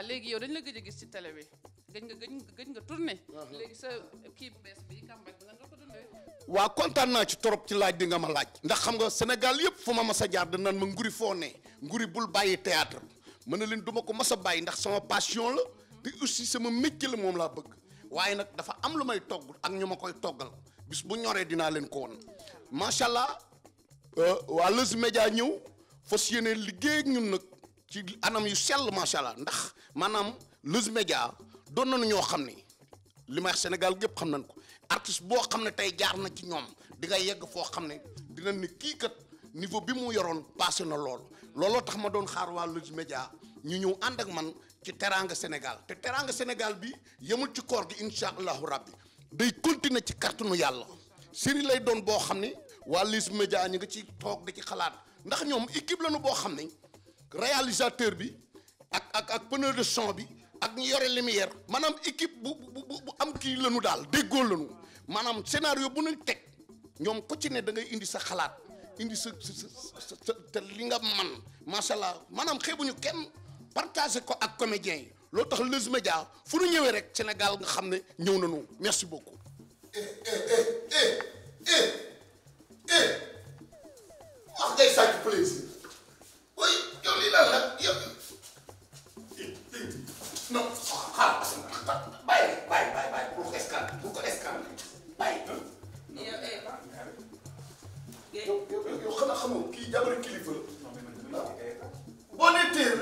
allah léegi yow dañ la gëj a gis ci télé bi gëj nga tourné. léegi sa kii bu bees bi campagne bi nga ko dundee. waa kontaan naa ci torop ci laaj di nga ma laaj. ndax xam nga Sénégal yëpp fu ma mas a jaar dañ naan ma Ngoury foo ne Ngoury bul bàyyi théâtre mën na leen duma ko mas a bàyyi ndax sama passion la te aussi sama métier la moom laa bëgg waaye nag dafa am lu may togg ak ñu ma koy toggal bis bu ñoree dinaa leen ko won macha allah waa Leuz Média ñëw fas yéene liggéey ak ñun nag ci anam yu sell macha allah ndax maanaam Leuz Média doon nañu ñoo xam ne li may wax Sénégal gépp xam nañ ko artiste boo xam ne tey jaar na ci ñoom di nga yegg foo xam ne dinañ ne kii kat niveau bi mu yoroon passé na looloo tax ma doon xaar waa Leuz Média ñu ñëw ànd ak man ci teraanga Sénégal te teraanga Sénégal bi yemul ci koor gi incha allahu rabbi day continuer ci kàttanu yàlla série lay doon boo xam ne waa Leuz Média ñu nga ci toog di ci xalaat ndax ñoom équipe lañu boo xam ne réalisateur bi ak preneur de son bi ak ñu yore lumière maanaam équipe bu am kii lañu daal déggoo lañu maanaam scénario bu ñu teg ñoom ku ci ne da ngay indi sa xalaat indi sa te li nga man macha allah maanaam xeebuñu kenn partagé ko ak comédiens yi loolu tax Leuz Média fu ñu ñëwee rek Sénégal nga xam ne ñëw nañu merci beaucoup. wax ngay sàcc plaisir oui yow lii lan la yow non xaaral bàyyi bu ko escale bàyyi. yow xanaa xamoo kii jabaru kilifa la boo nee téer